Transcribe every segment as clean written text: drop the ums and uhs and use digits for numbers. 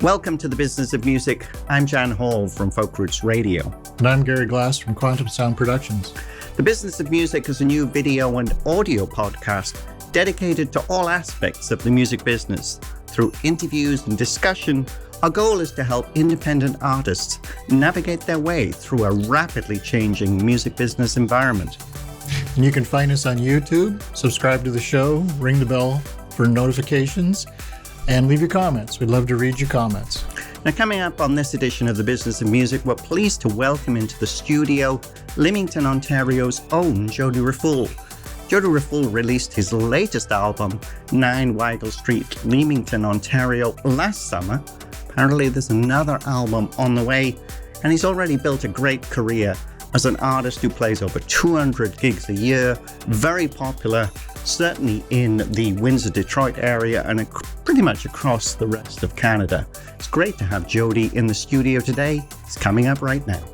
Welcome to the Business of Music. I'm Jan Hall from Folk Roots Radio. And I'm Gary Glass from Quantum Sound Productions. The Business of Music is a new video and audio podcast dedicated to all aspects of the music business. Through interviews and discussion, our goal is to help independent artists navigate their way through a rapidly changing music business environment. And you can find us on YouTube, subscribe to the show, ring the bell for notifications, and leave your comments. We'd love to read your comments. Now, coming up on this edition of the Business of Music, we're pleased to welcome into the studio Leamington, Ontario's own Jody Raffoul. Jody Raffoul released his latest album, 9 Wigle Street Leamington Ontario, last summer. Apparently there's another album on the way, and he's already built a great career as an artist who plays over 200 gigs a year, very popular, certainly in the Windsor, Detroit area and pretty much across the rest of Canada. It's great to have Jody in the studio today. It's coming up right now.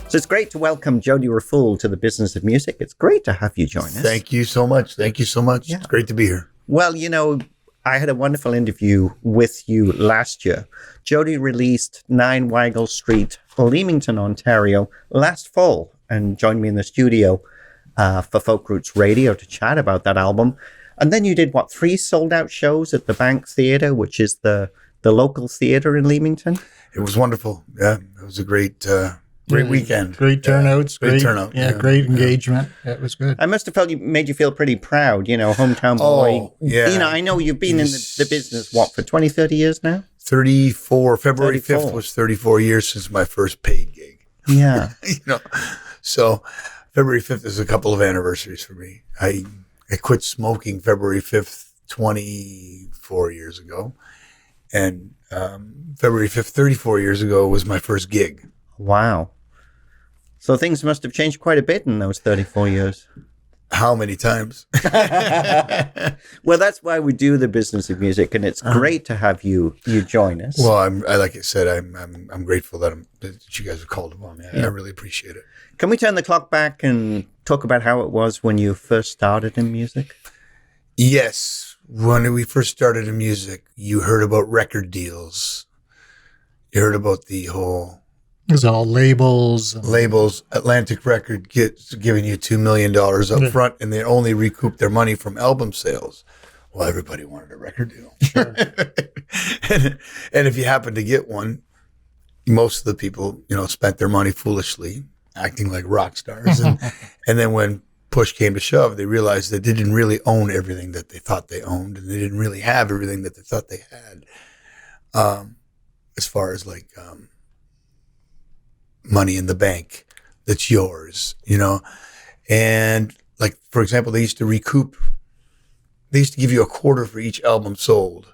So it's great to welcome Jody Raffoul to the Business of Music. It's great to have you join us. Thank you so much. Yeah. It's great to be here. Well, you know, I had a wonderful interview with you last year. Jody released 9 Wigle Street, Leamington, Ontario last fall and joined me in the studio for Folk Roots Radio to chat about that album. And then you did, 3 sold-out shows at the Bank Theatre, which is the local theatre in Leamington? It was wonderful. Yeah, it was a great weekend. Great turnouts. Great turnout. Yeah, great engagement. Yeah, it was good. I must have made you feel pretty proud, hometown boy. Oh, yeah. You know, I know you've been in the business, for 20, 30 years now? 34. February 5th was 34 years since my first paid gig. Yeah. So February 5th is a couple of anniversaries for me. I quit smoking February 5th, 24 years ago. And February 5th, 34 years ago was my first gig. Wow. So things must have changed quite a bit in those 34 years. How many times? Well, that's why we do the Business of Music, and it's great to have you join us. Well, like I said, I'm grateful that you guys have called upon me. I really appreciate it. Can we turn the clock back and talk about how it was when you first started in music? Yes. When we first started in music, you heard about record deals. You heard about the whole... It was all labels. Atlantic Record giving you $2 million up front, and they only recoup their money from album sales. Well, everybody wanted a record deal. Sure. and if you happened to get one, most of the people, spent their money foolishly, acting like rock stars. And then when push came to shove, they realized they didn't really own everything that they thought they owned, and they didn't really have everything that they thought they had. As far as money in the bank that's yours, and for example, they used to give you a quarter for each album sold,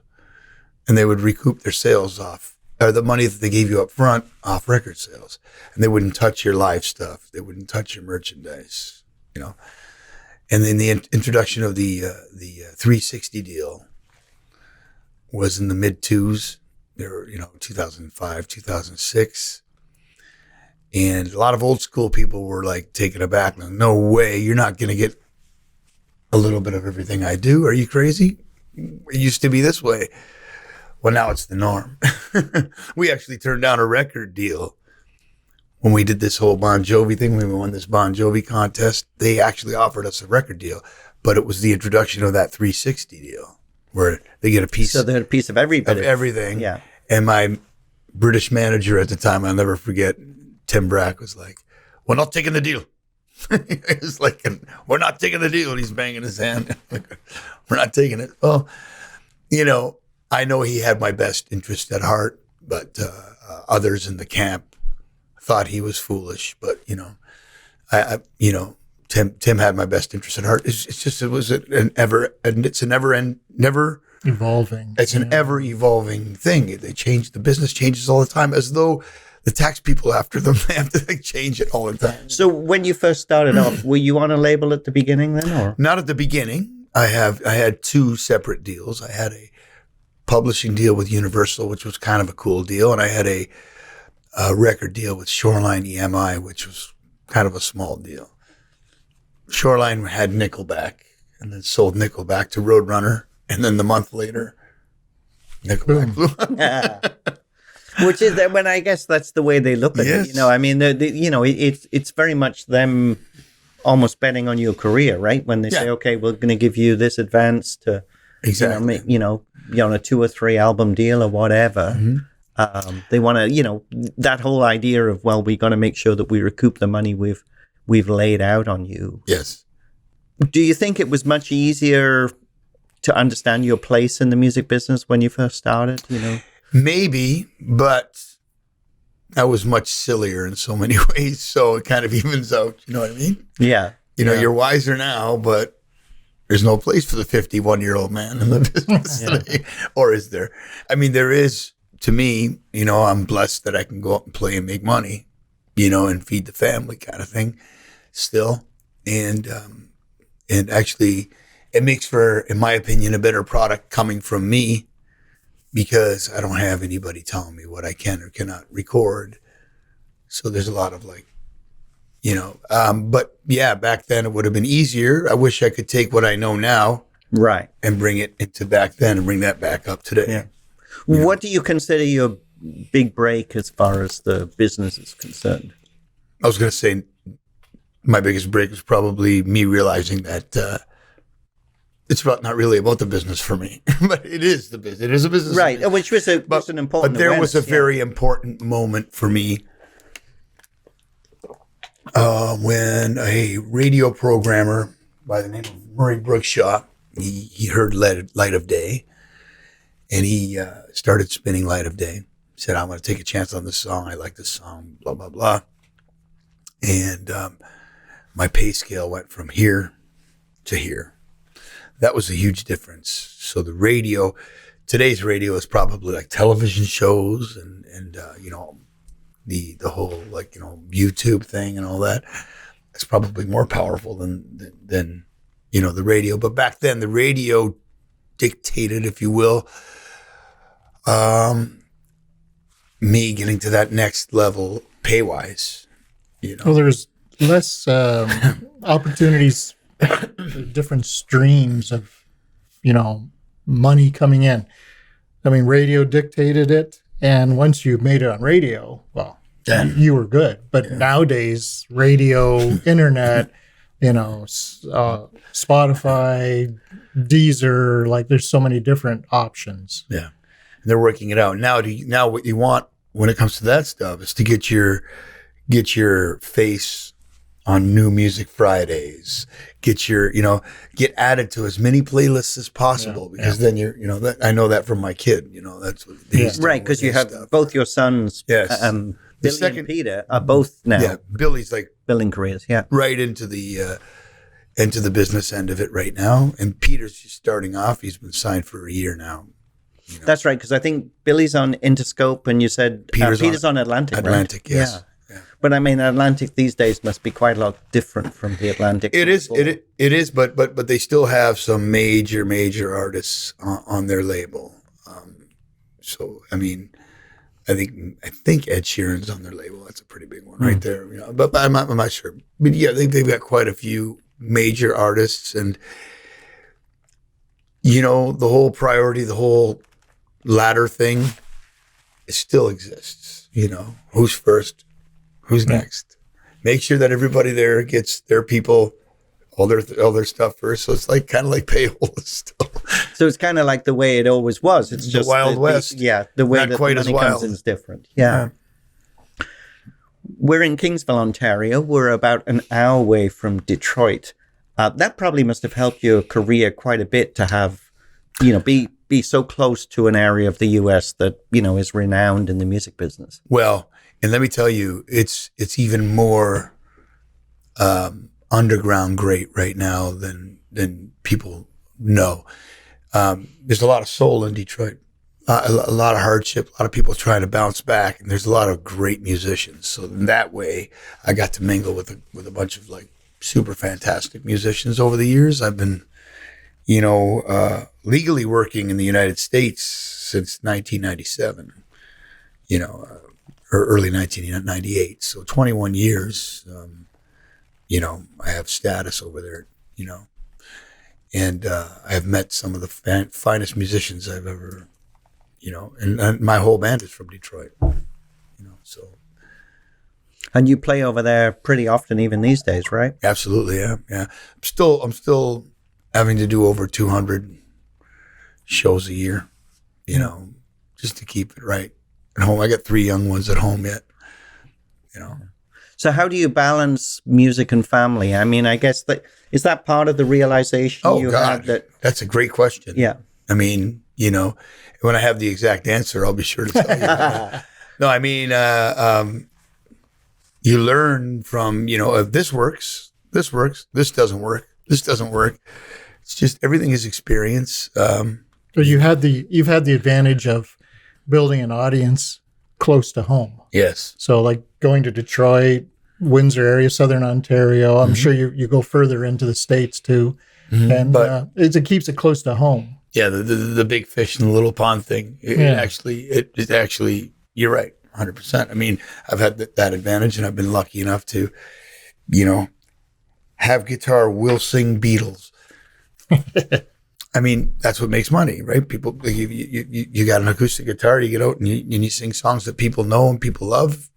and they would recoup their sales or the money that they gave you up front off record sales, and they wouldn't touch your live stuff. They wouldn't touch your merchandise, and then the introduction of the 360 deal was in the mid twos. They were, 2005, 2006. And a lot of old school people were taken aback. No way, you're not going to get a little bit of everything I do. Are you crazy? It used to be this way. Well, now it's the norm. We actually turned down a record deal when we did this whole Bon Jovi thing. When we won this Bon Jovi contest, they actually offered us a record deal, but it was the introduction of that 360 deal where they get a piece. So they had a piece of everything. Yeah. And my British manager at the time, I'll never forget, Tim Brack, was like, "We're not taking the deal." It's like, "We're not taking the deal." And he's banging his hand. We're not taking it. Well, I know he had my best interest at heart, but others in the camp thought he was foolish. But Tim had my best interest at heart. It was an ever Evolving. It's an ever evolving thing. They change. The business changes all the time, as though the tax people after them, they have to change it all the time. So when you first started off, were you on a label at the beginning then, or? Not at the beginning. I had 2 separate deals. I had a publishing deal with Universal, which was kind of a cool deal, and I had a record deal with Shoreline EMI, which was kind of a small deal. Shoreline had Nickelback, and then sold Nickelback to Roadrunner, and then the month later, Nickelback flew. Which is when I guess that's the way they look at it. You know, I mean, it's very much them almost betting on your career, right? When they say, okay, we're going to give you this advance to, Exactly. On a 2 or 3 album deal or whatever. Mm-hmm. They want to, that whole idea of, well, we got to make sure that we recoup the money we've laid out on you. Yes. Do you think it was much easier to understand your place in the music business when you first started? Maybe, but I was much sillier in so many ways. So it kind of evens out. You know what I mean? Yeah. You're wiser now, but there's no place for the 51-year-old man in the business today. Or is there? I mean, there is, to me, I'm blessed that I can go out and play and make money, and feed the family kind of thing still. And actually it makes for, in my opinion, a better product coming from me, because I don't have anybody telling me what I can or cannot record. So there's a lot of but yeah, back then it would have been easier. I wish I could take what I know now, right, and bring it into back then and bring that back up today. Yeah. What do you consider your big break as far as the business is concerned? I was going to say my biggest break was probably me realizing that it's not really about the business for me, but it is the business. It is a business, right? Which was an important. But there was a very important moment for me when a radio programmer by the name of Murray Brookshaw, he heard Light of Day, and he started spinning Light of Day. He said, "I'm going to take a chance on this song. I like this song." Blah blah blah. And my pay scale went from here to here. That was a huge difference. So the radio, today's radio is probably like television shows and the whole YouTube thing and all that. It's probably more powerful than the radio. But back then the radio dictated, if you will, me getting to that next level pay wise. Well, there's less opportunities, different streams of, money coming in. I mean, radio dictated it. And once you made it on radio, well, you were good. But nowadays, radio, internet, Spotify, Deezer, there's so many different options. Yeah. And they're working it out. Now what you want when it comes to that stuff is to get your face on New Music Fridays, get added to as many playlists as possible, because then I know that from my kid, that's what they used to right. Because you have stuff. Both your sons, yes. Billy and Peter are both now. Yeah. Billy's building careers. Yeah. Right into the business end of it right now. And Peter's just starting off. He's been signed for a year now. That's right. Because I think Billy's on Interscope and you said Peter's on Atlantic. Atlantic, right? yes. Yeah. But I mean, Atlantic these days must be quite a lot different from the Atlantic. It is. It is. But they still have some major artists on their label. So I mean, I think Ed Sheeran's on their label. That's a pretty big one right there. But I'm not sure. But yeah, they've got quite a few major artists, and the whole priority, the whole ladder thing, it still exists. Who's first? Who's next? Make sure that everybody there gets their people, all their stuff first. So it's kind of like payables still. So it's kind of like the way it always was. It's just the Wild West. The way Not that quite the money as wild. comes in is different. Yeah. We're in Kingsville, Ontario. We're about an hour away from Detroit. That probably must have helped your career quite a bit to have, be so close to an area of the U.S. that, is renowned in the music business. Well, and let me tell you, it's even more underground great right now than people know. There's a lot of soul in Detroit, a lot of hardship, a lot of people trying to bounce back, and there's a lot of great musicians. So in that way, I got to mingle with a bunch of super fantastic musicians over the years. I've been, legally working in the United States since 1997. Or early 1998. So 21 years, I have status over there, and I have met some of the finest musicians I've ever you know, and my whole band is from Detroit, you know, so. And you play over there pretty often, even these days, right? Absolutely, yeah. I'm still having to do over 200 shows a year, you know, just to keep it right at home. I got 3 young ones at home yet, you know. So how do you balance music and family? I mean, I guess is that part of the realization you had that? That's a great question. Yeah. I mean, you know, when I have the exact answer, I'll be sure to tell you. No, I mean, you learn from, you know, if this works, this doesn't work, this doesn't work. It's just everything is experience. So you've had the advantage of building an audience close to home. Yes. So like going to Detroit, Windsor area, Southern Ontario. I'm sure you go further into the States too. And but it keeps it close to home. Yeah, the big fish in the little pond thing. It actually, you're right, 100%. I mean, I've had that advantage, and I've been lucky enough to, you know, have guitar, will sing Beatles. I mean, that's what makes money, right? People, you got an acoustic guitar, you get out and you sing songs that people know and people love.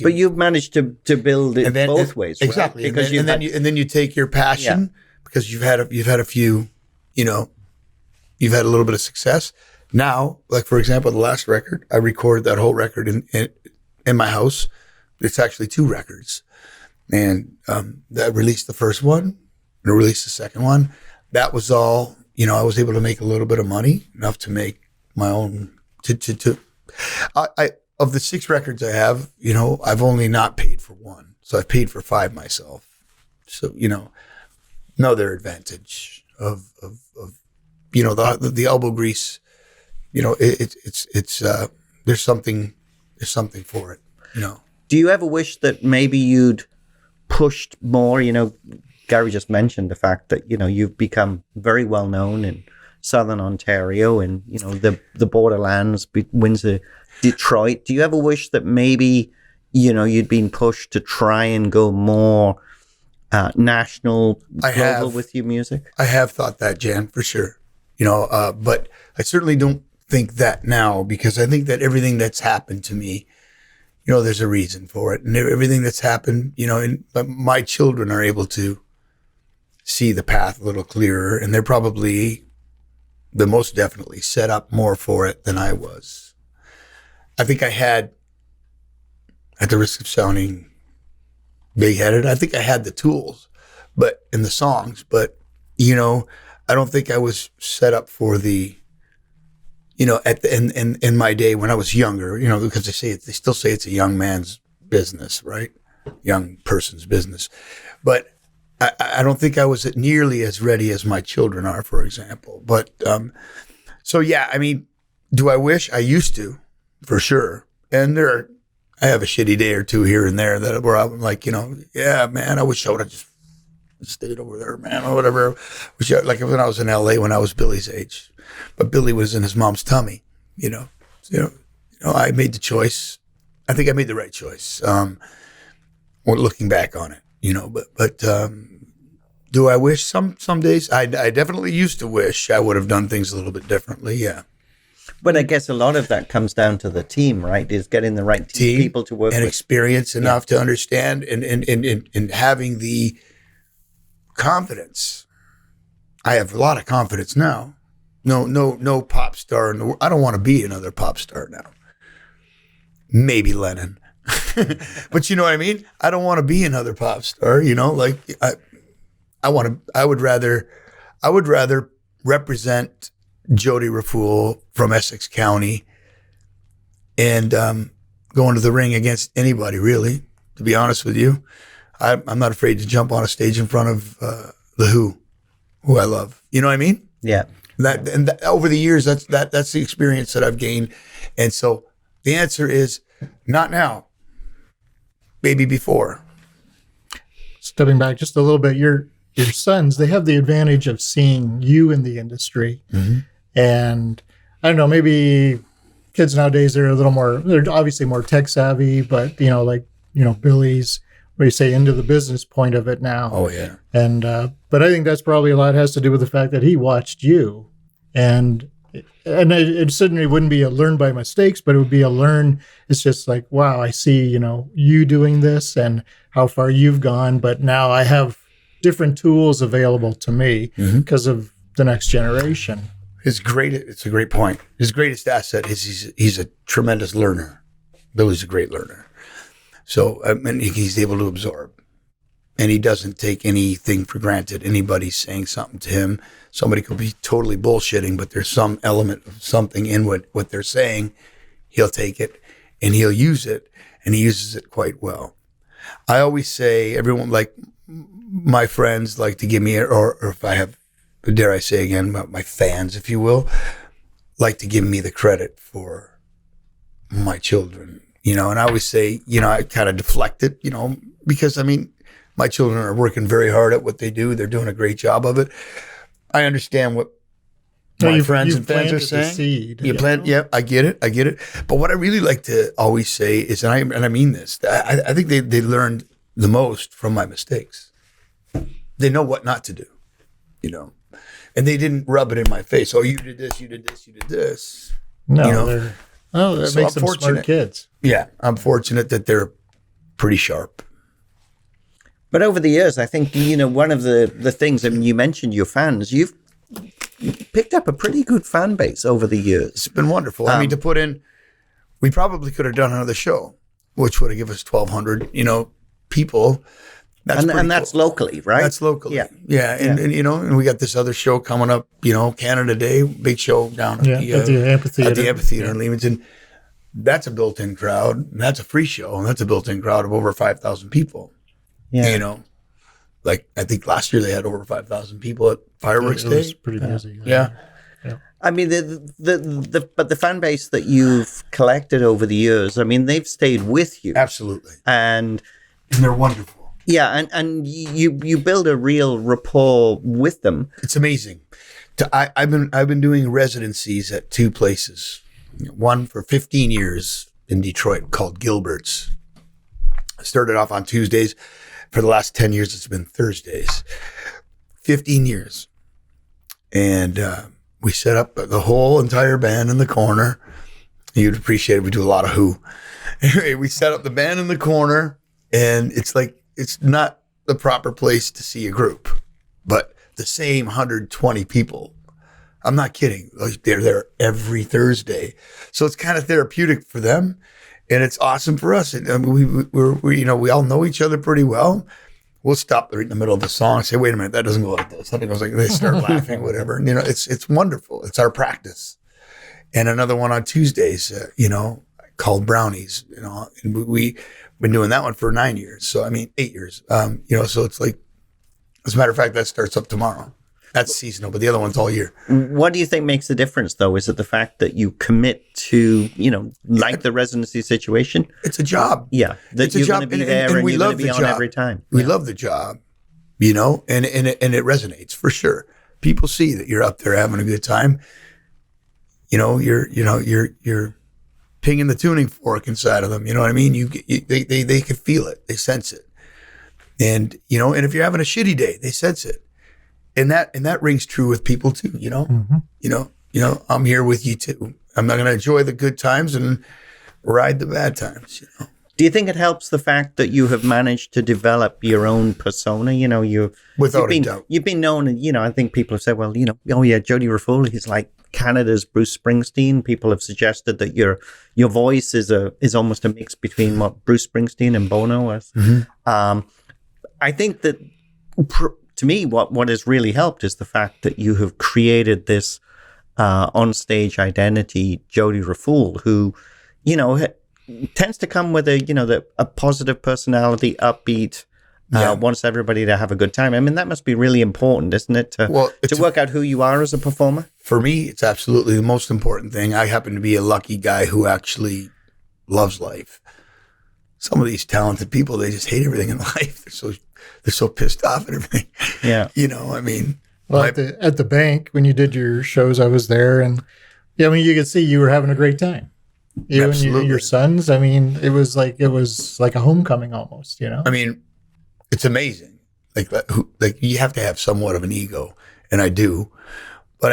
But you've managed to build it both ways, right? Exactly. Because and then you take your passion because you've had a few, you know, you've had a little bit of success. Now, like for example, the last record, I recorded that whole record in my house. It's actually 2 records, and I released the first one and I released the second one. That was all, you know, I was able to make a little bit of money, enough to make my own. Of the 6 records I have, you know, I've only not paid for 1, so I've paid for 5 myself. So, you know, another advantage of you know, the elbow grease, you know, it's there's something for it, you know. Do you ever wish that maybe you'd pushed more? You know, Gary just mentioned the fact that, you know, you've become very well known in Southern Ontario and, you know, the borderlands, Windsor, Detroit. Do you ever wish that maybe, you know, you'd been pushed to try and go more national, global with your music? I have thought that, Jan, for sure. You know, but I certainly don't think that now, because I think that everything that's happened to me, you know, there's a reason for it. And everything that's happened, you know, and my children are able to see the path a little clearer, and they're probably the most definitely set up more for it than I was. I think I had, at the risk of sounding big-headed, I think I had the tools, but in the songs, but, you know, I don't think I was set up for the, you know, in my day when I was younger, you know, because they still say it's a young man's business, right? Young person's business. But I don't think I was nearly as ready as my children are, for example. But, so yeah, I mean, do I wish? I used to, for sure. And I have a shitty day or two here and there where I'm like, you know, yeah, man, I wish I would have just stayed over there, man, or whatever. Like when I was in LA when I was Billy's age, but Billy was in his mom's tummy, you know. I made the choice. I think I made the right choice. Looking back on it, you know, but do I wish some days? I definitely used to wish I would have done things a little bit differently. Yeah. But I guess a lot of that comes down to the team, right? Is getting the right team, people to work and with. Experience enough to understand and having the confidence. I have a lot of confidence now. No pop star in the world. I don't want to be another pop star now. Maybe Lennon. But you know what I mean? I don't want to be another pop star, you know, like I would rather represent Jody Raffoul from Essex County and go into the ring against anybody, really, to be honest with you. I'm not afraid to jump on a stage in front of the who I love. You know what I mean? Yeah. That over the years, that's the experience that I've gained. And so the answer is not now, maybe before. Stepping back just a little bit, your sons, they have the advantage of seeing you in the industry. Mm-hmm. And I don't know, maybe kids nowadays, they're obviously more tech savvy, but, you know, like, you know, Billy's, where you say into the business point of it now. Oh, yeah. And, but I think that's probably a lot has to do with the fact that he watched you and and it certainly wouldn't be a learn by mistakes, but it would be a learn. It's just like, wow, I see, you doing this and how far you've gone, but now I have different tools available to me because of the next generation. It's a great point. His greatest asset is he's a tremendous learner. Billy's a great learner. So, and he's able to absorb. And he doesn't take anything for granted. Anybody's saying something to him. Somebody could be totally bullshitting, but there's some element of something in what they're saying. He'll take it and he'll use it, and he uses it quite well. I always say, everyone, like my friends like to give me, or if I have, dare I say again, my fans, if you will, like to give me the credit for my children, and I always say, I kind of deflect it, because my children are working very hard at what they do. They're doing a great job of it. I understand what my friends and fans are saying. Seed, you plant, yeah, I get it. But what I really like to always say is, and I mean this, I think they learned the most from my mistakes. They know what not to do, and they didn't rub it in my face. Oh, you did this, you did this, you did this. No, that makes them smart kids. Yeah, I'm fortunate that they're pretty sharp. But over the years, I think, one of the things, you mentioned your fans, you've picked up a pretty good fan base over the years. It's been wonderful. To put in, we probably could have done another show, which would have given us 1,200, people. That's and that's cool. Locally, right? That's locally. Yeah. Yeah. And we got this other show coming up, Canada Day, big show down at the amphitheater. At the amphitheater in Leamington. That's a built-in crowd. And that's a free show. And that's a built-in crowd of over 5,000 people. Yeah. Like I think last year they had over 5,000 people at Fireworks Day. It was pretty busy. Yeah. But the fan base that you've collected over the years, they've stayed with you. Absolutely. And they're wonderful. Yeah, and you build a real rapport with them. It's amazing. I've been doing residencies at two places. One for 15 years in Detroit called Gilbert's. I started off on Tuesdays. For the last 10 years, it's been Thursdays. 15 years. And we set up the whole entire band in the corner. You'd appreciate it. We do a lot of Who. Anyway, we set up the band in the corner, and it's like, it's not the proper place to see a group, but the same 120 people. I'm not kidding. They're there every Thursday. So it's kind of therapeutic for them. And it's awesome for us. And we all know each other pretty well. We'll stop right in the middle of the song and say, wait a minute, that doesn't go like this. Something goes like this, start laughing, whatever. And, it's wonderful. It's our practice. And another one on Tuesdays, called Brownies, and we've been doing that one for 9 years. So, 8 years, so it's like, as a matter of fact, that starts up tomorrow. That's seasonal, but the other one's all year. What do you think makes the difference, though? Is it the fact that you commit to, like the residency situation? It's a job. Yeah, that you're going to be there and you're going to be on every time. We love the job, and it resonates for sure. People see that you're up there having a good time. You're pinging the tuning fork inside of them. You know what I mean? They can feel it. They sense it. And, and if you're having a shitty day, they sense it. And that rings true with people too, Mm-hmm. I'm here with you too. I'm not going to enjoy the good times and ride the bad times, Do you think it helps the fact that you have managed to develop your own persona? Without a doubt. You've been known, I think people have said, well, oh yeah, Jody Raffoul, he's like Canada's Bruce Springsteen. People have suggested that your voice is almost a mix between what Bruce Springsteen and Bono was. Mm-hmm. I think that to me, what has really helped is the fact that you have created this on-stage identity, Jody Raffoul, who, tends to come with a positive personality, upbeat, wants everybody to have a good time. That must be really important, isn't it? To work out who you are as a performer? For me, it's absolutely the most important thing. I happen to be a lucky guy who actually loves life. Some of these talented people, they just hate everything in life. They're so pissed off at everything. Yeah. Well, at the bank, when you did your shows, I was there, and you could see you were having a great time. You Absolutely. and your sons. It was like a homecoming almost. It's amazing. Like you have to have somewhat of an ego, and I do. But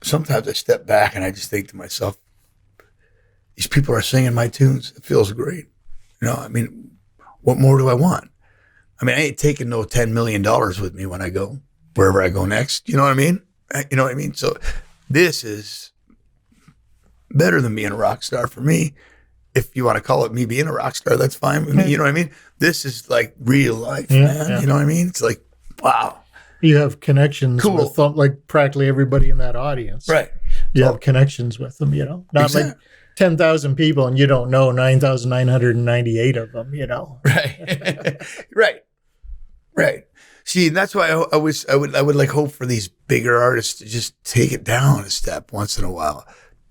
sometimes I step back and I just think to myself, these people are singing my tunes. It feels great. I mean, what more do I want? I mean, I ain't taking no $10 million with me when I go, wherever I go next. You know what I mean? So this is better than being a rock star for me. If you want to call it me being a rock star, that's fine with me. You know what I mean? This is like real life, man. Yeah. You know what I mean? It's like, wow. You have connections with like practically everybody in that audience. Right. You have connections with them, Not exactly. Like 10,000 people and you don't know 9,998 of them, Right. Right. See, that's why I would like hope for these bigger artists to just take it down a step once in a while.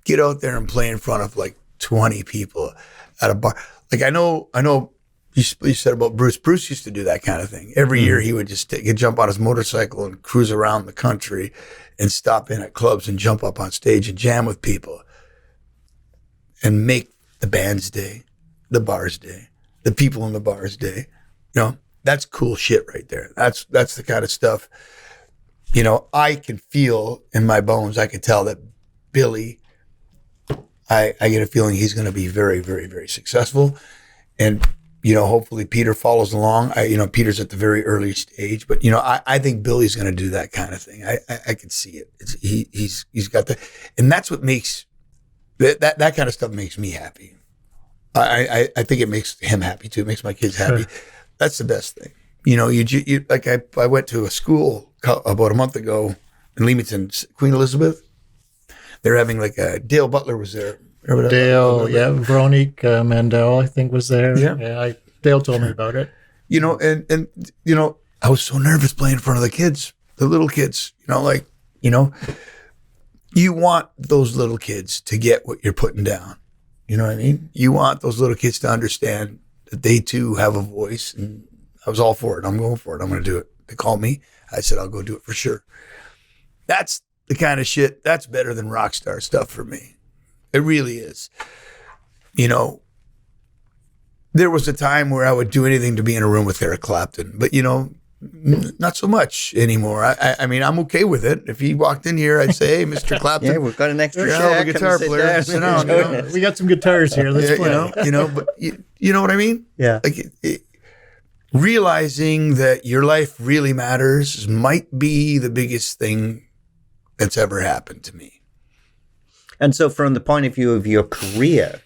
Get out there and play in front of like 20 people at a bar. Like I know you said about Bruce. Bruce used to do that kind of thing. Every year he would just jump on his motorcycle and cruise around the country and stop in at clubs and jump up on stage and jam with people and make the band's day, the bar's day, the people in the bar's day. That's cool shit right there. That's the kind of stuff, I can feel in my bones. I can tell that Billy, I get a feeling he's going to be very, very, very successful. And, hopefully Peter follows along. Peter's at the very early stage, but, I think Billy's going to do that kind of thing. I can see it. He's got the, and that's what makes, that kind of stuff makes me happy. I think it makes him happy too. It makes my kids happy. Sure. That's the best thing. You like I went to a school about a month ago in Leamington, Queen Elizabeth. They're having like Dale Butler was there. Dale, Veronique Mandel, I think, was there. Yeah, Dale told me about it. And I was so nervous playing in front of the kids, the little kids. You want those little kids to get what you're putting down. You know what I mean? You want those little kids to understand that they too have a voice, and I was all for it. I'm going for it. I'm going to do it. They called me. I said, I'll go do it for sure. That's the kind of shit that's better than rock star stuff for me. It really is. There was a time where I would do anything to be in a room with Eric Clapton, but not so much anymore. I mean, I'm okay with it. If he walked in here, I'd say, hey, Mr. Clapton. Yeah, we've got an extra shack, guitar player. Sit down, We got some guitars here. Let's play. But you know what I mean? Yeah. Like realizing that your life really matters might be the biggest thing that's ever happened to me. And so from the point of view of your career,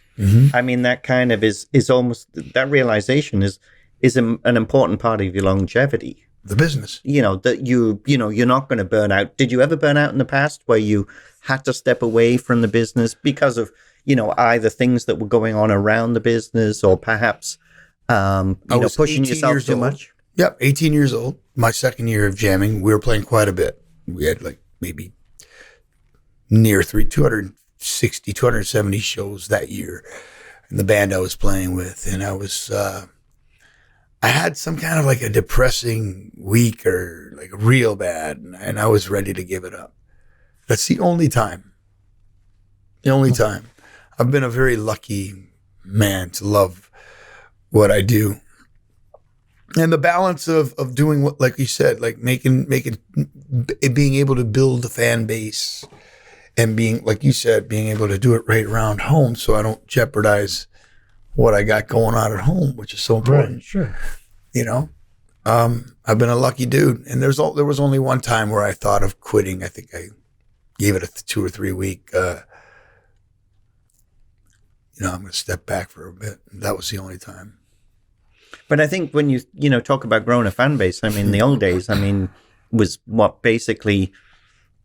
I mean, that kind of is almost, that realization is an important part of your longevity. The business. That you're not going to burn out. Did you ever burn out in the past where you had to step away from the business because of, either things that were going on around the business or perhaps, pushing yourself too much? Yep, 18 years old. My second year of jamming, we were playing quite a bit. We had like maybe near 260, 270 shows that year. And the band I was playing with, and I was, I had some kind of like a depressing week or like real bad, and I was ready to give it up. That's the only time. I've been a very lucky man to love what I do. And the balance of doing what, like you said, like making, being able to build a fan base and being, like you said, being able to do it right around home so I don't jeopardize what I got going on at home, which is so important. Right, sure. I've been a lucky dude. And there was only one time where I thought of quitting. I think I gave it a 2 or 3 week, I'm going to step back for a bit. That was the only time. But I think when you talk about growing a fan base, I mean, the old days, was what basically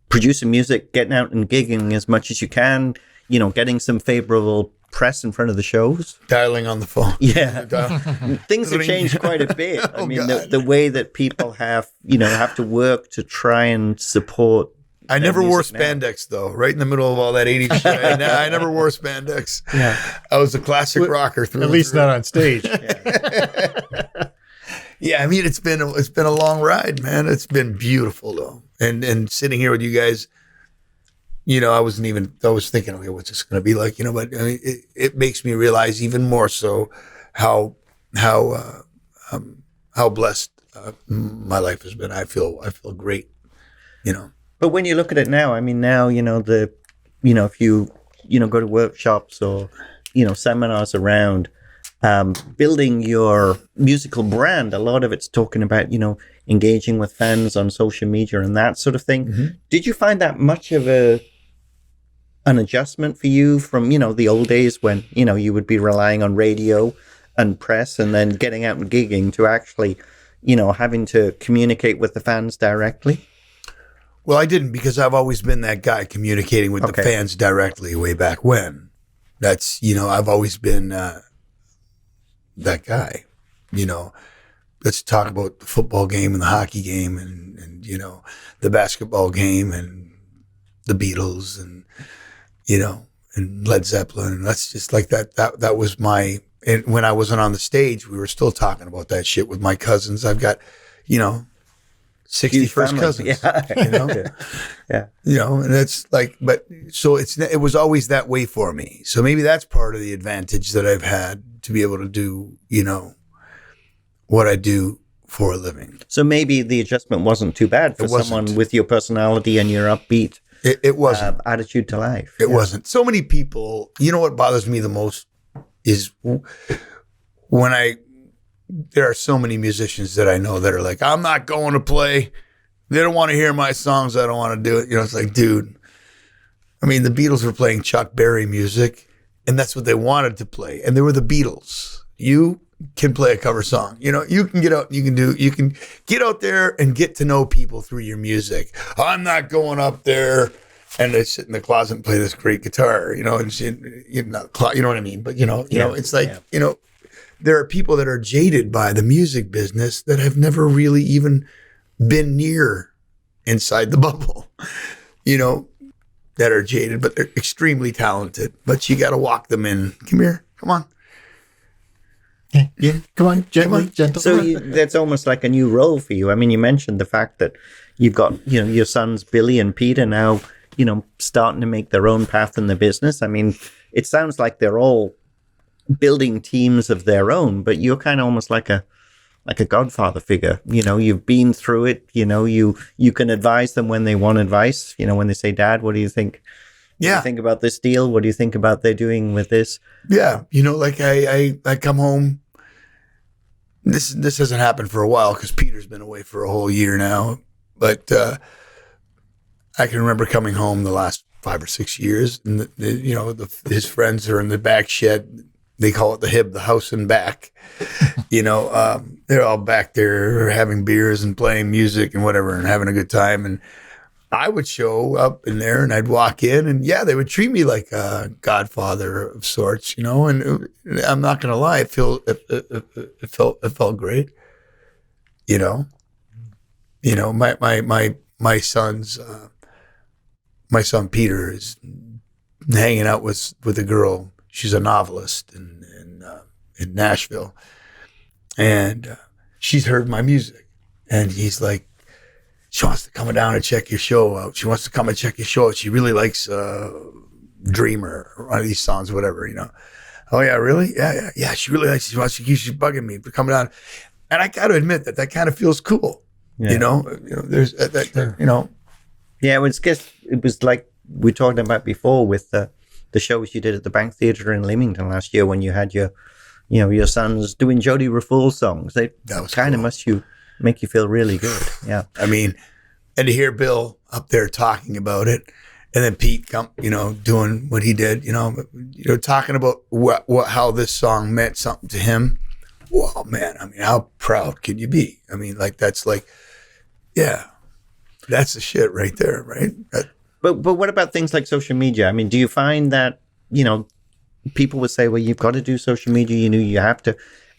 producing music, getting out and gigging as much as you can, getting some favorable press in front of the shows. Dialing on the phone. Yeah. Things have changed quite a bit. I mean, the way that people have to work to try and support. I never wore spandex, though, right in the middle of all that 80s shit. I never wore spandex. Yeah. I was a classic rocker through. At least not on stage. Yeah, I mean, it's been a long ride, man. It's been beautiful, though. And sitting here with you guys, I was thinking, okay, what's this going to be like? But I mean, it makes me realize even more so how blessed my life has been. I feel great, But when you look at it now, I mean, now, if you, go to workshops or, seminars around building your musical brand, a lot of it's talking about, engaging with fans on social media and that sort of thing. Mm-hmm. Did you find that much of an adjustment for you from, the old days when, you would be relying on radio and press and then getting out and gigging to actually, having to communicate with the fans directly? Well, I didn't, because I've always been that guy communicating with the fans directly way back when. That's, I've always been that guy. Let's talk about the football game and the hockey game and the basketball game and the Beatles and, and Led Zeppelin. And that's just like that. That was my, and when I wasn't on the stage, we were still talking about that shit with my cousins. I've got, 60 first cousins, yeah. And it's like, but so it was always that way for me. So maybe that's part of the advantage that I've had to be able to do, what I do for a living. So maybe the adjustment wasn't too bad for someone with your personality and your upbeat it wasn't attitude to life. It wasn't. So many people, what bothers me the most is when there are so many musicians that I know that are like, I'm not going to play. They don't want to hear my songs. I don't want to do it. It's like, dude, I mean, the Beatles were playing Chuck Berry music and that's what they wanted to play. And they were the Beatles. You can play a cover song. You can get out, you can get out there and get to know people through your music. I'm not going up there and I sit in the closet and play this great guitar, and you know what I mean? But, it's like, there are people that are jaded by the music business that have never really even been near inside the bubble, that are jaded, but they're extremely talented. But you got to walk them in. Come here. Come on. Yeah. Come on. Gentle. So that's almost like a new role for you. I mean, you mentioned the fact that you've got, your sons, Billy and Peter, now, starting to make their own path in the business. I mean, it sounds like they're all building teams of their own, but you're kind of almost like a godfather figure. You've been through it. You can advise them when they want advice. When they say, Dad, what do you think? What do you think about this deal? What do you think about they're doing with this? Yeah, like I come home. This hasn't happened for a while because Peter's been away for a whole year now. But I can remember coming home the last 5 or 6 years, and his friends are in the back shed. They call it the Hib, the house and back. They're all back there having beers and playing music and whatever and having a good time. And I would show up in there and I'd walk in and they would treat me like a godfather of sorts, and I'm not going to lie. It felt great. My son Peter is hanging out with a girl. She's a novelist in Nashville, and she's heard my music, and he's like, she wants to come down and check your show out. She wants to come and check your show out. She really likes Dreamer or one of these songs, whatever, Oh yeah, really? Yeah. She really likes. She's bugging me for coming down, and I got to admit that kind of feels cool. Yeah. There's that. Yeah, it was like we talked about before with the shows you did at the Bank Theatre in Leamington last year when you had your sons doing Jody Raffoul songs. That was kind of cool. Make you feel really good. Yeah. I mean, and to hear Bill up there talking about it, and then Pete doing what he did, talking about how this song meant something to him. Wow, man. I mean, how proud can you be? I mean, that's the shit right there, right? But what about things like social media? I mean, do you find that, people would say, well, you've got to do social media, you have to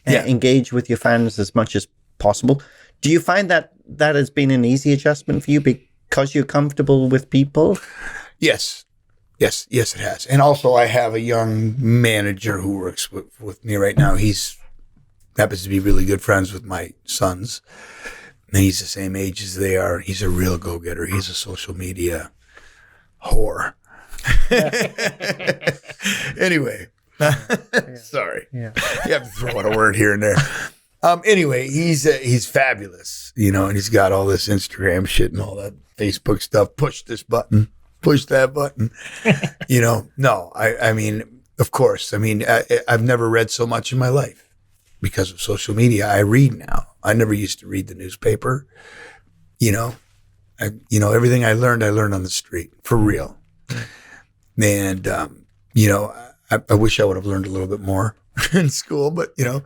engage with your fans as much as possible. Do you find that has been an easy adjustment for you because you're comfortable with people? Yes, it has. And also I have a young manager who works with me right now. He's happens to be really good friends with my sons. And he's the same age as they are. He's a real go-getter. He's a social media whore. Anyway, sorry. Yeah. You have to throw out a word here and there. Anyway, he's fabulous, you know, and he's got all this Instagram shit and all that Facebook stuff. Push this button, push that button. You know, no, I mean, of course. I mean, I've never read so much in my life because of social media. I read now. I never used to read the newspaper. You know, everything I learned on the street for real. And you know, I wish I would have learned a little bit more in school, but you know.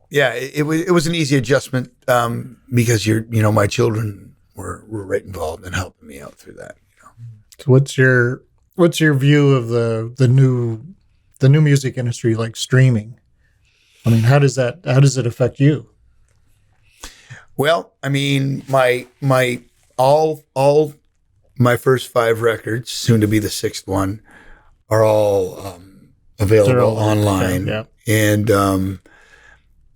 Yeah, it was an easy adjustment because my children were right involved in helping me out through that. You know. So what's your view of the new music industry, like streaming? I mean, how does it affect you? Well, I mean, my all my first 5 records, soon to be the 6th one, are all available online, yeah. And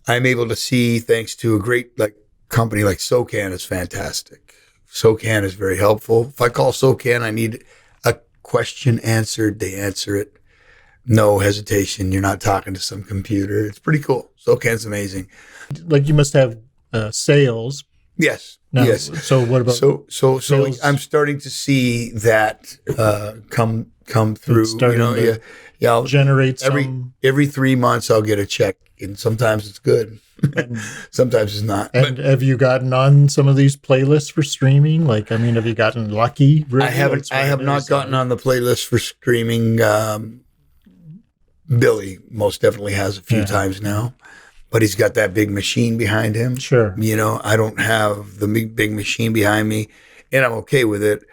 I'm able to see, thanks to a great company like SOCAN is fantastic. SOCAN is very helpful. If I call SOCAN, I need a question answered, they answer it. No hesitation. You're not talking to some computer. It's pretty cool. SOCAN's amazing. Like you must have sales. Yes. Now, yes. So what about so sales? I'm starting to see that come through. It's starting to I'll generate every 3 months I'll get a check, and sometimes it's good, sometimes it's not. And have you gotten on some of these playlists for streaming? Like, I mean, have you gotten lucky? Really? I have not gotten on the playlist for streaming. Billy most definitely has a few times now, but he's got that big machine behind him. Sure. You know, I don't have the big machine behind me, and I'm okay with it.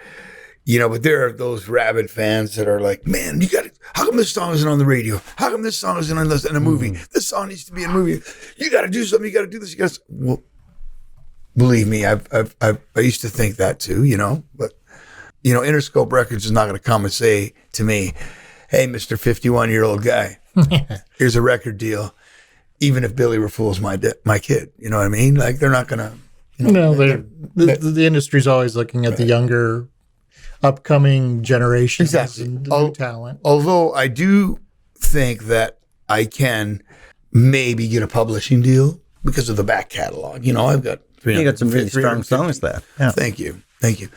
You know, but there are those rabid fans that are like, man, how come this song isn't on the radio? How come this song isn't in a movie? This song needs to be in a movie. You got to do something. You got to do this. Well, believe me, I used to think that too, you know, but, you know, Interscope Records is not going to come and say to me, hey, Mr. 51-year-old guy, here's a record deal. Even if Billy Raffoul's my kid, you know what I mean? Like, they're not going to, you know. No, the industry's always looking at the younger, upcoming generations. Exactly. And new talent. Although I do think that I can maybe get a publishing deal because of the back catalog. You know, I've got You got some really strong songs there. Yeah. Thank you.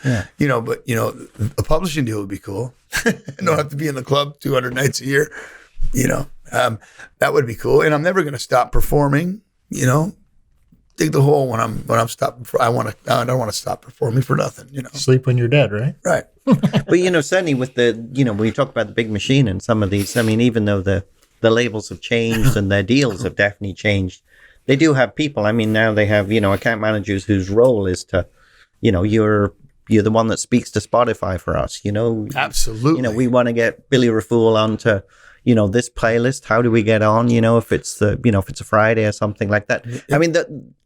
Yeah. You know, but, you know, a publishing deal would be cool. I don't have to be in the club 200 nights a year. You know, that would be cool. And I'm never going to stop performing, you know. Dig the hole when I'm stopping. I don't want to stop performing for nothing, you know. Sleep when you're dead, right? Right. But, you know, certainly with when you talk about the big machine and some of these, I mean, even though the labels have changed and their deals have definitely changed, they do have people. I mean, now they have, you know, account managers whose role is to, you know, you're the one that speaks to Spotify for us, you know. Absolutely. You know, we want to get Billy Raffoul onto, you know, this playlist. How do we get on? You know, if it's a Friday or something like that. I mean,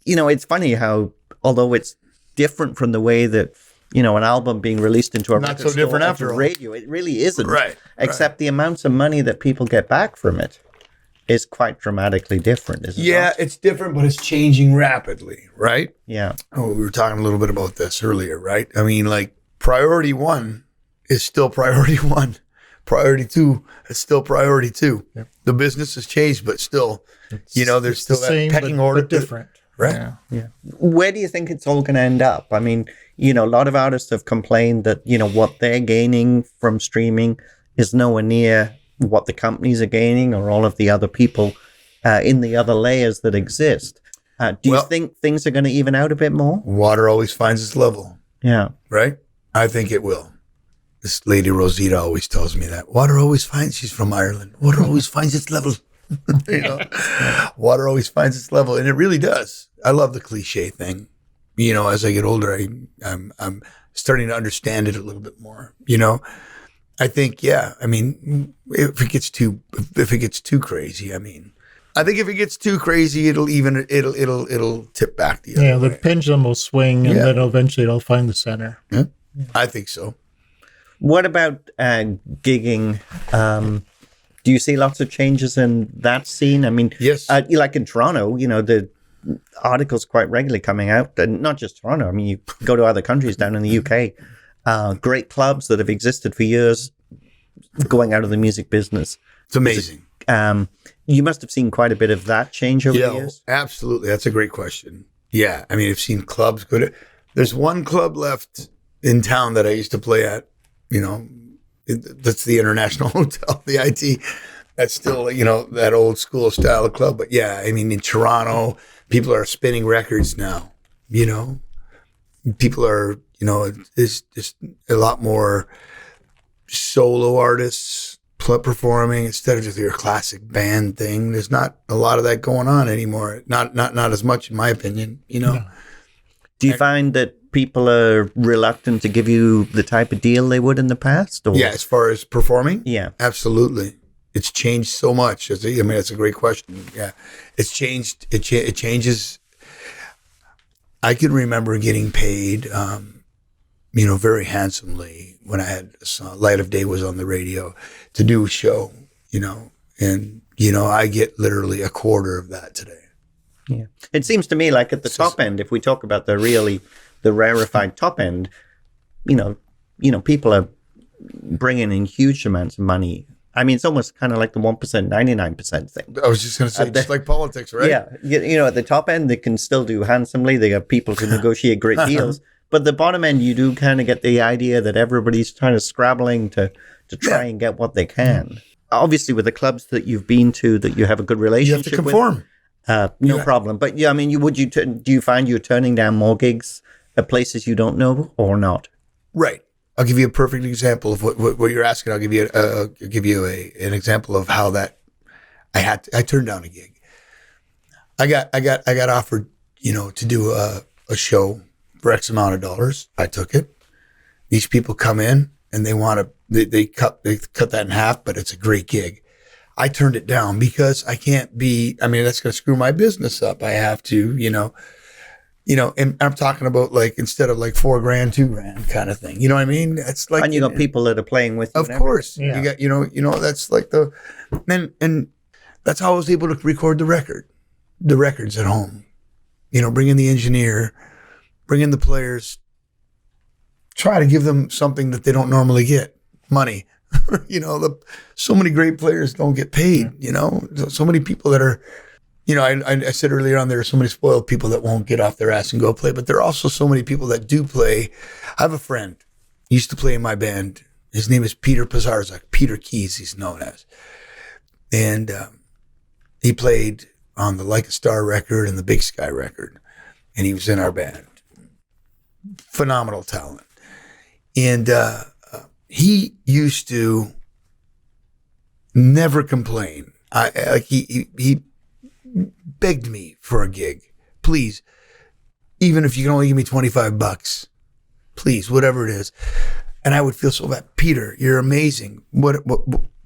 you know, it's funny how, although it's different from the way that, you know, an album being released into a Not record so store different after or all. radio, it really isn't. Right. Except the amounts of money that people get back from it is quite dramatically different, isn't it? Yeah, it's different, but it's changing rapidly, right? Yeah. Oh, we were talking a little bit about this earlier, right? I mean, like, priority 1 is still priority 1. Priority 2 is still priority 2. Yep. The business has changed, but still, you know, there's still that pecking order. But different. Right. Yeah. Where do you think it's all going to end up? I mean, you know, a lot of artists have complained that, you know, what they're gaining from streaming is nowhere near what the companies are gaining or all of the other people in the other layers that exist. Do you think things are going to even out a bit more? Water always finds its level. Yeah. Right? I think it will. This lady Rosita always tells me that. Water always finds, she's from Ireland. Water always finds its level. You know, water always finds its level. And it really does. I love the cliche thing. You know, as I get older, I'm starting to understand it a little bit more. You know, I think, yeah, I mean, if it gets too crazy, I mean, I think if it gets too crazy, it'll tip back the other way. Yeah, the pendulum will swing and then eventually it'll find the center. Yeah, I think so. What about gigging? Do you see lots of changes in that scene? I mean, yes. Like in Toronto, you know, the articles quite regularly coming out, and not just Toronto. I mean, you go to other countries down in the UK, great clubs that have existed for years going out of the music business. It's amazing. You must have seen quite a bit of that change over the Yeah, years. absolutely. That's a great question. Yeah, I mean, I've seen clubs go to. There's one club left in town that I used to play at. That's the International Hotel, the IT. That's still, that old school style of club. But yeah, I mean, in Toronto, people are spinning records now. People are, it's just a lot more solo artists performing instead of just your classic band thing. There's not a lot of that going on anymore. Not as much, in my opinion. No. Do you find that people are reluctant to give you the type of deal they would in the past? Or? Yeah, as far as performing? Yeah. Absolutely. It's changed so much. That's a great question. Yeah. It's changed. It changes. I can remember getting paid, very handsomely when I had Light of Day was on the radio to do a show, and, I get literally a quarter of that today. Yeah. It seems to me like at the top end, if we talk about the rarefied top end, people are bringing in huge amounts of money. I mean, it's almost kind of like the 1%, 99% thing. I was just going to say, just like politics, right? Yeah. At the top end, they can still do handsomely. They have people to negotiate great deals. But the bottom end, you do kind of get the idea that everybody's kind of scrabbling to try and get what they can. Obviously, with the clubs that you've been to, that you have a good relationship You have to conform. No problem. But yeah, I mean, do you find you're turning down more gigs at places you don't know or not? Right. I'll give you a perfect example of what you're asking. I'll give you an example of how that I turned down a gig. I got offered, to do a show for X amount of dollars. I took it. These people come in and they cut that in half, but it's a great gig. I turned it down because I can't be. I mean, that's going to screw my business up. I have to, and I'm talking about like instead of like $4,000, $2,000 kind of thing. You know what I mean? It's like, and you got people that are playing with you. Of course, you got that's like and that's how I was able to record the records at home. Bring in the engineer, bring in the players, try to give them something that they don't normally get, money. So many great players don't get paid. So many people that are. I said earlier on, there are so many spoiled people that won't get off their ass and go play, but there are also so many people that do play. I have a friend, he used to play in my band. His name is Peter Pizarzik, Peter Keys, he's known as. And he played on the Like a Star record and the Big Sky record, and he was in our band. Phenomenal talent. And he used to never complain. He begged me for a gig, please, even if you can only give me $25, please, whatever it is. And I would feel so bad. Peter, you're amazing. What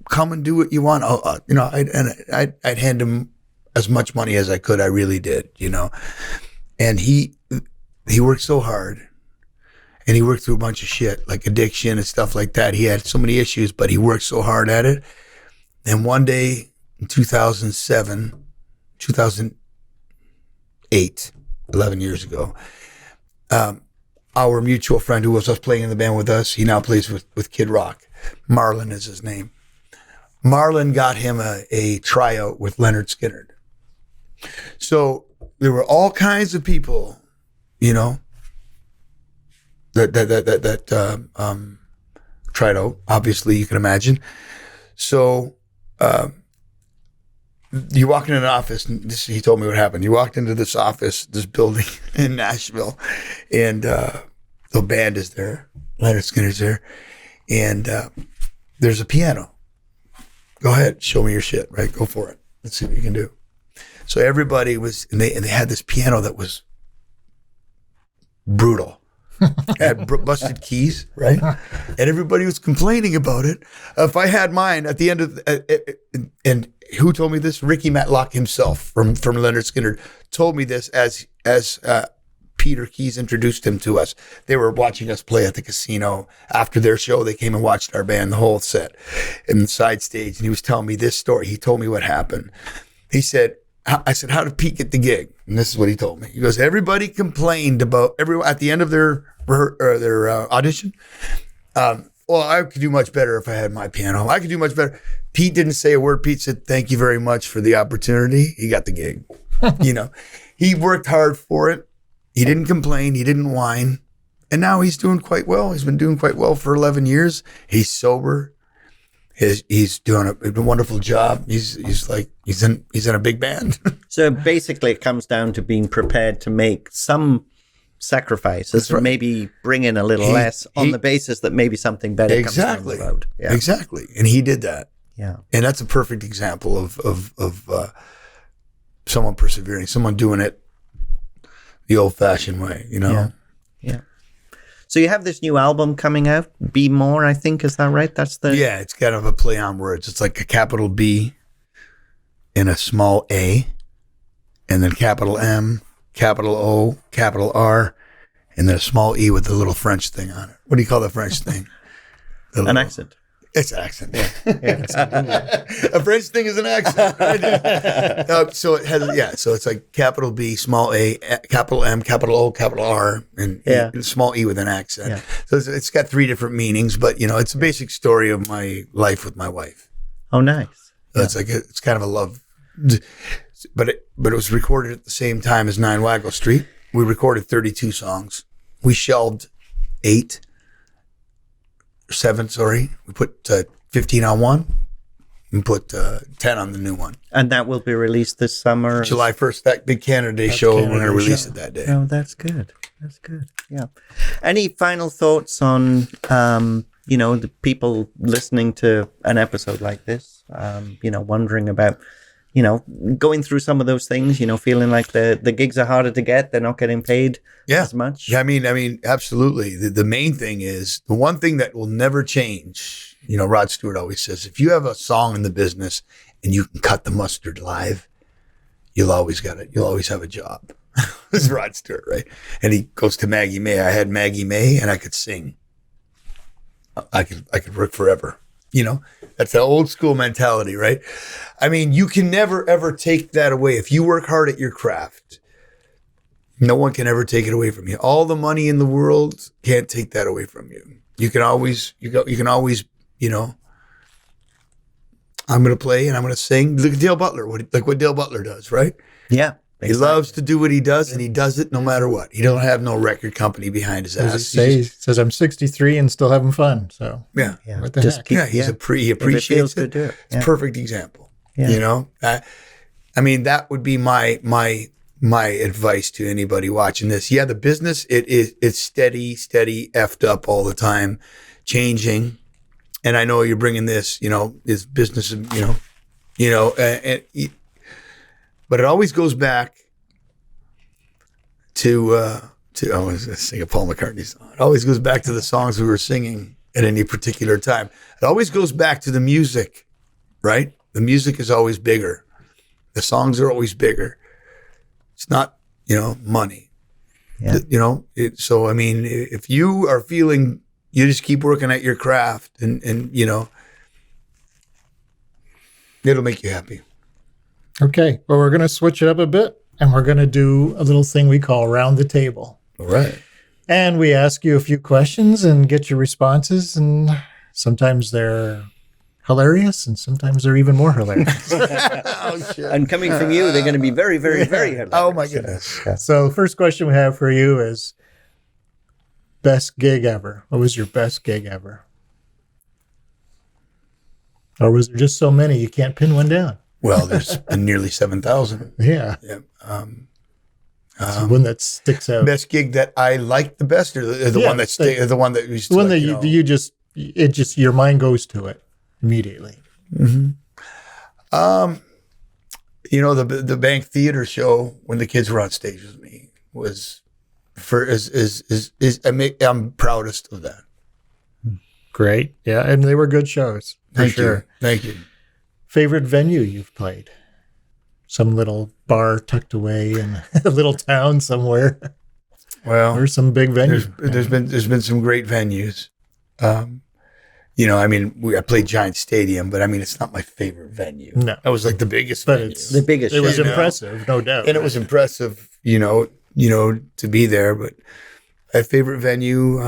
come and do what you want. I'd hand him as much money as I could. I really did, And he worked so hard, and he worked through a bunch of shit like addiction and stuff like that. He had so many issues, but he worked so hard at it. And one day in 2008, 11 years ago, our mutual friend who was playing in the band with us, he now plays with Kid Rock. Marlon is his name. Marlon got him a tryout with Leonard Skinner. So there were all kinds of people, that tried out, obviously you can imagine. So, you walk into an office, and he told me what happened. You walked into this office, this building in Nashville, and the band is there. Leonard Skinner's there. And there's a piano. Go ahead, show me your shit, right? Go for it. Let's see what you can do. So everybody was, and they had this piano that was brutal. It had busted keys, right? And everybody was complaining about it. If I had mine at the end of, and who told me this? Ricky Matlock himself from Leonard Skinner told me this as Peter Keys introduced him to us. They were watching us play at the casino after their show. They came and watched our band, the whole set, in the side stage. And he was telling me this story. He told me what happened. He said, I said, how did Pete get the gig? And this is what he told me. He goes, everybody complained about at the end of their audition. Well, I could do much better if I had my piano. I could do much better. Pete didn't say a word. Pete said, "Thank you very much for the opportunity." He got the gig. You know, he worked hard for it. He didn't complain. He didn't whine. And now he's doing quite well. He's been doing quite well for 11 years. He's sober. He's doing a wonderful job. He's in a big band. So basically it comes down to being prepared to make some sacrifices and maybe bring in a little less on the basis that maybe something better comes down the road. Yeah. Exactly. And he did that. Yeah. And that's a perfect example of someone persevering, someone doing it the old-fashioned way, you know? Yeah. Yeah. So you have this new album coming out, BaMORé, I think, is that right? That's the... Yeah, it's kind of a play on words. It's like a capital B and a small A, and then capital M, capital O, capital R, and then a small E with a little French thing on it. What do you call the French thing? An accent. It's an accent. Yeah. A French thing is an accent. Right? So it has, so it's like capital B, small A, capital M, capital O, capital R, and small E with an accent. Yeah. So it's got 3 different meanings, but you know, it's a basic story of my life with my wife. Oh, nice. So it's kind of a love, but it was recorded at the same time as 9 Wigle Street. We recorded 32 songs. We shelved 7, sorry. We put 15 on one and put 10 on the new one. And that will be released this summer? July 1st, that big Canada Day show, we're going to release it that day. Oh, that's good. That's good. Yeah. Any final thoughts on, the people listening to an episode like this, wondering about, going through some of those things, feeling like the gigs are harder to get, they're not getting paid as much? Yeah, I mean, absolutely. The main thing is, the one thing that will never change, Rod Stewart always says, if you have a song in the business and you can cut the mustard live, you'll always have a job. This is Rod Stewart, right? And he goes to Maggie May. I had Maggie May and I could sing. I could work forever. That's the old school mentality, right? I mean, you can never, ever take that away. If you work hard at your craft, no one can ever take it away from you. All the money in the world can't take that away from you. You can always, I'm going to play and I'm going to sing. Look at Dale Butler, what Dale Butler does, right? Yeah. Exactly. He loves to do what he does, and he does it no matter what. He don't have no record company behind his ass. He says, I'm 63 and still having fun. So yeah. What the heck? He appreciates it. Good, do it. It's a perfect example. Yeah. I mean, that would be my advice to anybody watching this. Yeah, the business, it's steady effed up all the time, changing. And I know you're bringing this, this business, but it always goes back to I was going to sing a Paul McCartney song. It always goes back to the songs we were singing at any particular time. It always goes back to the music, right? The music is always bigger. The songs are always bigger. It's not, money. Yeah. So, I mean, if you are feeling, you just keep working at your craft and it'll make you happy. Okay, well, we're going to switch it up a bit, and we're going to do a little thing we call Around the Table. All right. And we ask you a few questions and get your responses, and sometimes they're hilarious, and sometimes they're even more hilarious. Oh, shit. And coming from you, they're going to be very, very, very hilarious. Oh, my goodness. So first question we have for you is, best gig ever. What was your best gig ever? Or was there just so many you can't pin one down? Well, there's been nearly 7,000. Yeah. One that sticks out. Best gig that I liked the best, or the one that the one that used to, the one that you just your mind goes to it immediately. Mm-hmm. The Bank Theater show when the kids were on stage with me was I'm proudest of that. Great, yeah, and they were good shows. Thank you. Favorite venue you've played? Some little bar tucked away in a little town somewhere. Well, or some big venues. There's been some great venues. I played Giant Stadium, but I mean, it's not my favorite venue. No, that was like the biggest. But venue. it's the biggest. It was impressive, no doubt. And it was impressive, to be there. But my favorite venue,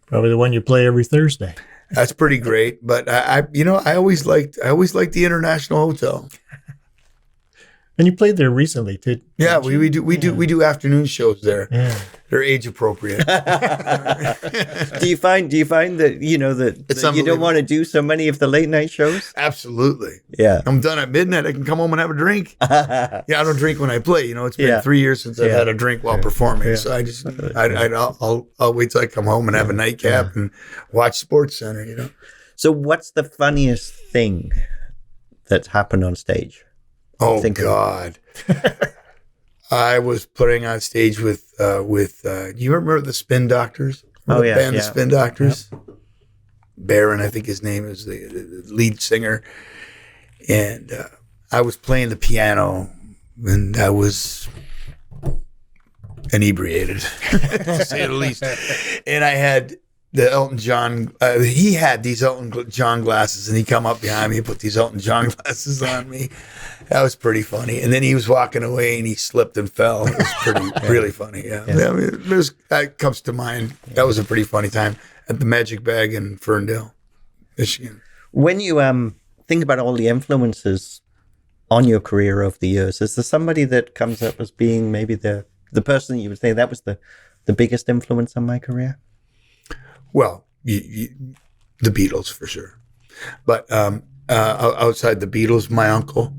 probably the one you play every Thursday. That's pretty great. But I always liked the International Hotel. And you played there recently too. Yeah, we do afternoon shows there. Yeah. They're age appropriate. Do you find that that you don't want to do so many of the late night shows? Absolutely. Yeah. I'm done at midnight. I can come home and have a drink. Yeah, I don't drink when I play. It's been 3 years since I've had a drink while performing. So I'll wait till I come home and have a nightcap and watch Sports Center. So what's the funniest thing that's happened on stage? Oh God. I was putting on stage with you remember the Spin Doctors? The band, the Spin Doctors. Yep. Barron, I think his name is the lead singer. And I was playing the piano and I was inebriated, to say the least. And I had the Elton John, he had these Elton John glasses and he come up behind me and put these Elton John glasses on me. That was pretty funny. And then he was walking away and he slipped and fell. It was really funny. Yeah. I mean, that comes to mind. That was a pretty funny time at the Magic Bag in Ferndale, Michigan. When you think about all the influences on your career over the years, is there somebody that comes up as being maybe the person that you would say that was the biggest influence on my career? Well, the Beatles for sure. But outside the Beatles, my uncle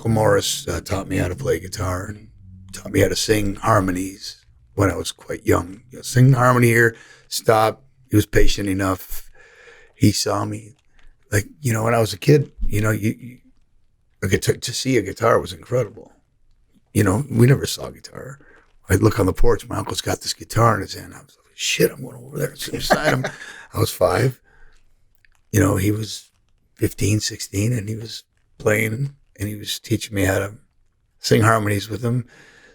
Morris taught me how to play guitar and taught me how to sing harmonies when I was quite young. Sing harmony here, stop. He was patient enough. He saw me, when I was a kid, to see a guitar was incredible. We never saw a guitar. I'd look on the porch. My uncle's got this guitar in his hand. I was like, shit, I'm going over there and sit beside him. I was 5. He was 15, 16, and he was playing, and he was teaching me how to sing harmonies with him.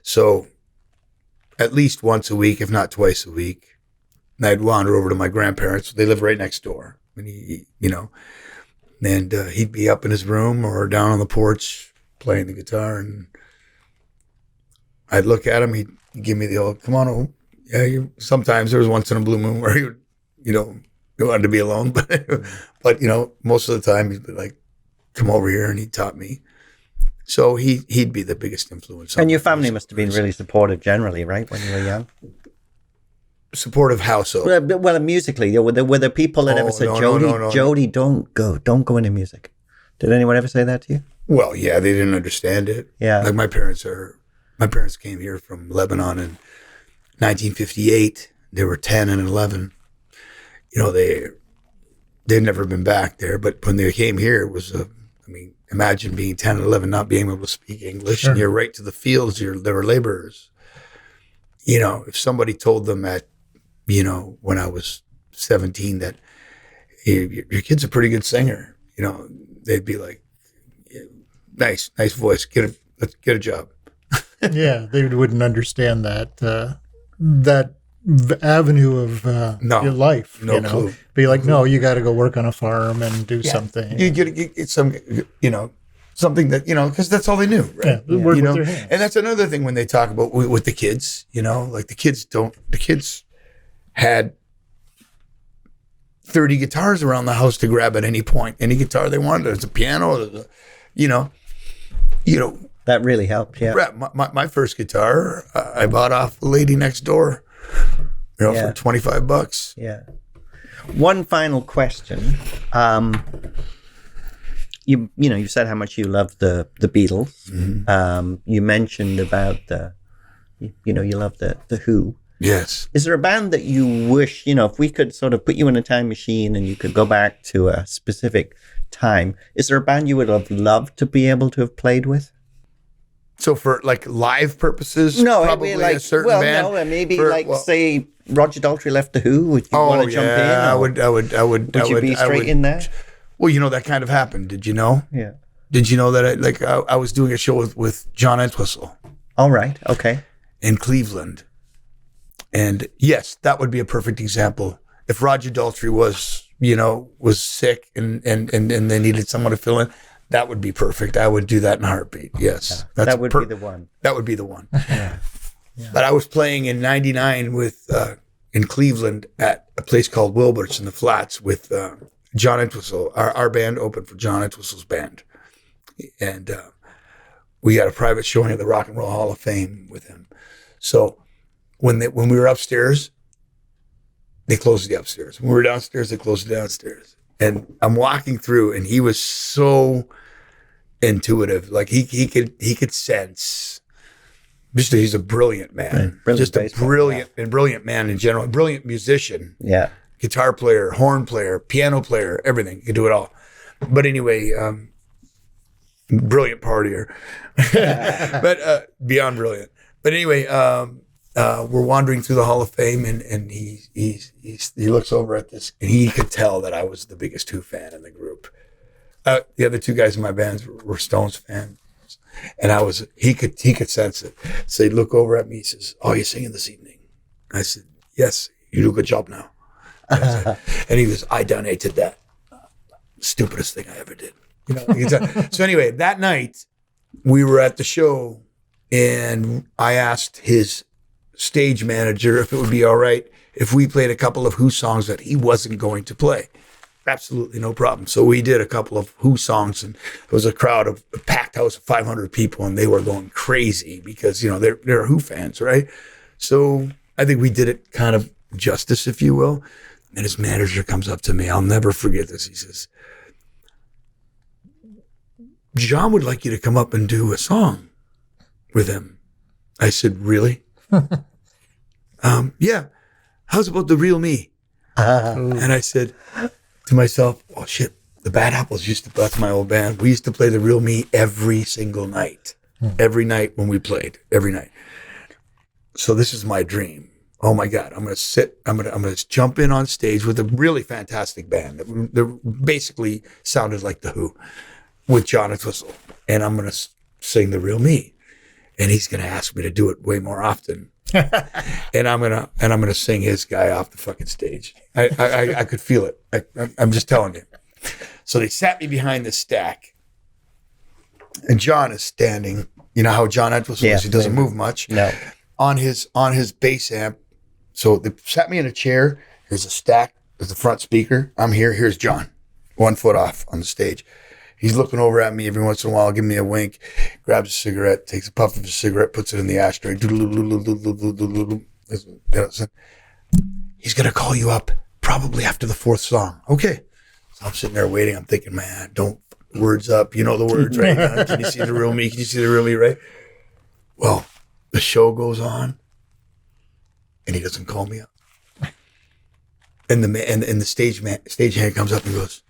So at least once a week, if not twice a week, and I'd wander over to my grandparents. They live right next door. And he'd be up in his room or down on the porch playing the guitar, and I'd look at him. He'd give me the old, come on home. Yeah, sometimes there was once in a blue moon where he would, he wanted to be alone, but most of the time he'd be like, come over here, and he taught me. So he'd be the biggest influence. And your family must have been really supportive generally, right, when you were young? Supportive how so? Well, musically, were there people that ever said, Jody, don't go into music? Did anyone ever say that to you? Well, yeah, they didn't understand it. Yeah. Like my parents came here from Lebanon in 1958. They were 10 and 11. They'd never been back there, but when they came here, it was imagine being 10 and 11, not being able to speak English, and you're right to the fields. They were laborers. If somebody told them at, when I was 17 that your kid's a pretty good singer, they'd be like, nice voice, let's get a job. Yeah, they wouldn't understand that avenue of your life. No clue. Be like, no, you got to go work on a farm and do something. You get some, something that, because that's all they knew, right? Yeah, work with their hands. And that's another thing when they talk about with the kids, like the kids had 30 guitars around the house to grab at any point, any guitar they wanted. It's a piano, That really helped, yeah. My first guitar, I bought off a lady next door, for $25. Yeah. One final question. You said how much you love the Beatles. Mm-hmm. You mentioned about you love the Who. Yes. Is there a band that you wish, if we could sort of put you in a time machine and you could go back to a specific time, is there a band you would have loved to be able to have played with? So for like live purposes, no, probably like a certain band. No, maybe say Roger Daltrey left the Who. Would you want to jump in? I would. Would you be straight in there? Well, that kind of happened. Did you know? Yeah. Did you know that I was doing a show with John Entwistle? All right. Okay. In Cleveland, and yes, that would be a perfect example. If Roger Daltrey was sick and they needed someone to fill in, that would be perfect. I would do that in a heartbeat. Yes. Yeah, that would be the one. That would be the one. Yeah. But I was playing in 99 with in Cleveland at a place called Wilbert's in the Flats with John Entwistle. Our band opened for John Entwistle's band. And we had a private showing of the Rock and Roll Hall of Fame with him. So when we were upstairs, they closed the upstairs. When we were downstairs, they closed the downstairs. And I'm walking through, and he was so intuitive. Like he could sense. Just he's a brilliant man. Brilliant just a baseball, brilliant man in general. A brilliant musician. Yeah. Guitar player, horn player, piano player, everything. He could do it all. But anyway, brilliant partier. But beyond brilliant. But anyway, we're wandering through the Hall of Fame, and he looks over at this, and he could tell that I was the biggest Who fan in the group. The other two guys in my band were Stones fans, and he could sense it. So he'd look over at me. He says, "Oh, you're singing this evening?" I said, "Yes, you do a good job now." And he was, "I donated that. Stupidest thing I ever did." You know. So anyway, that night we were at the show, and I asked his stage manager if it would be all right if we played a couple of Who songs that he wasn't going to play. Absolutely no problem. So we did a couple of Who songs, and it was a packed house of 500 people, and they were going crazy because, you know, they're Who fans, right? So I think we did it kind of justice, if you will. And his manager comes up to me. I'll never forget this. He says, "John would like you to come up and do a song with him." I said, "Really?" "Yeah. How's about The Real Me?" And I said to myself, "Oh shit, the Bad Apples that's my old band. We used to play The Real Me every single night. Every night when we played, every night. So this is my dream. Oh my God, I'm going to jump in on stage with a really fantastic band that basically sounded like The Who with John Entwistle. And I'm going to sing The Real Me. And he's going to ask me to do it way more often." And I'm gonna sing his guy off the fucking stage. I could feel it. I'm just telling you. So they sat me behind the stack, and John is standing. You know how John Entwistle is? He doesn't move much. No. On his bass amp. So they sat me in a chair. Here's a stack. There's the front speaker. I'm here. Here's John, 1 foot off on the stage. He's looking over at me every once in a while, giving me a wink, grabs a cigarette, takes a puff of his cigarette, puts it in the ashtray. "He's going to call you up probably after the 4th song." Okay. So I'm sitting there waiting. I'm thinking, man, don't words up. You know the words, right? Can you see the real me? Can you see the real me, right? Well, the show goes on, and he doesn't call me up. And the stagehand comes up and goes,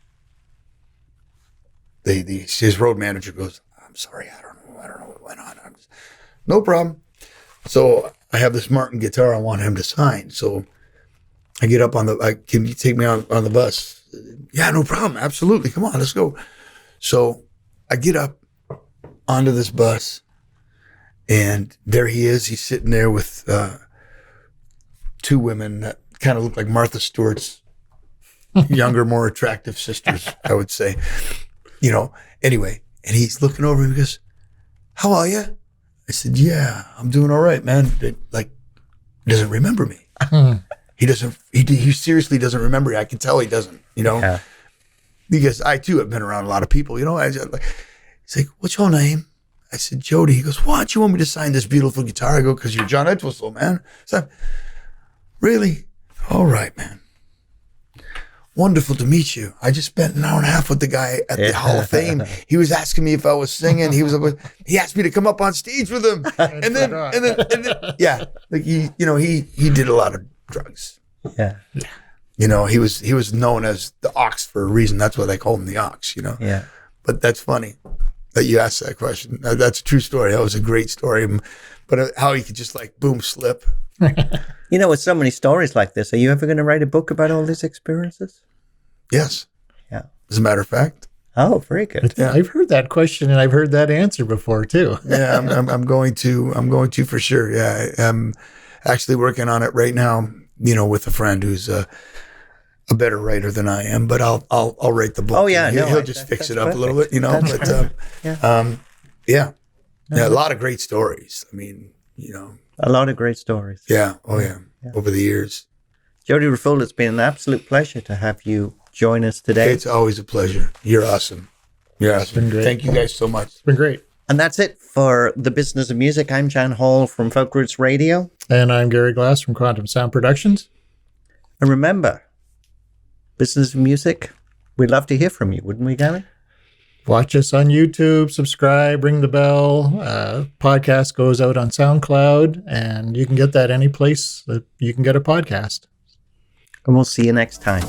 his road manager goes, "I'm sorry, I don't know what went on." No problem. So I have this Martin guitar I want him to sign. So I get up can you take me on the bus? "Yeah, no problem. Absolutely. Come on, let's go." So I get up onto this bus, and there he is. He's sitting there with 2 women that kind of look like Martha Stewart's younger, more attractive sisters, I would say. You know, anyway, and he's looking over and he goes, "How are you?" I said, "Yeah, I'm doing all right, man." He doesn't remember me. He seriously doesn't remember me. I can tell he doesn't, you know, because I too have been around a lot of people, you know. He's like, "What's your name?" I said, "Jody." He goes, "Why don't you want me to sign this beautiful guitar?" I go, "Because you're John Entwistle, man." So, "Really? All right, man. Wonderful to meet you. I just spent an hour and a half with the guy at the Hall of Fame. He was asking me if I was singing. He asked me to come up on stage with him, and then yeah, like he did a lot of drugs. Yeah. You know, he was known as the Ox for a reason. That's why they called him the Ox. You know. Yeah. But that's funny that you asked that question. That's a true story. That was a great story. But how he could just like boom slip. You know, with so many stories like this, are you ever going to write a book about all these experiences? Yes. Yeah. As a matter of fact. Oh, very good. Yeah. I've heard that question and I've heard that answer before too. Yeah, I'm going to for sure. Yeah, I'm actually working on it right now. You know, with a friend who's a better writer than I am, but I'll write the book. Oh yeah, he'll just fix it up a little bit. You know, yeah, a lot of great stories. I mean, you know, a lot of great stories. Yeah. Oh yeah. Over the years. Jody Raffoul, it's been an absolute pleasure to have you join us today. It's always a pleasure. You're awesome. You're awesome. It's been great. Thank you guys so much. It's been great. And that's it for The Business of Music. I'm Jan Hall from Folk Roots Radio. And I'm Gary Glass from Quantum Sound Productions. And remember, Business of Music, we'd love to hear from you, wouldn't we, Gary? Watch us on YouTube, subscribe, ring the bell. Podcast goes out on SoundCloud, and you can get that any place that you can get a podcast. And we'll see you next time.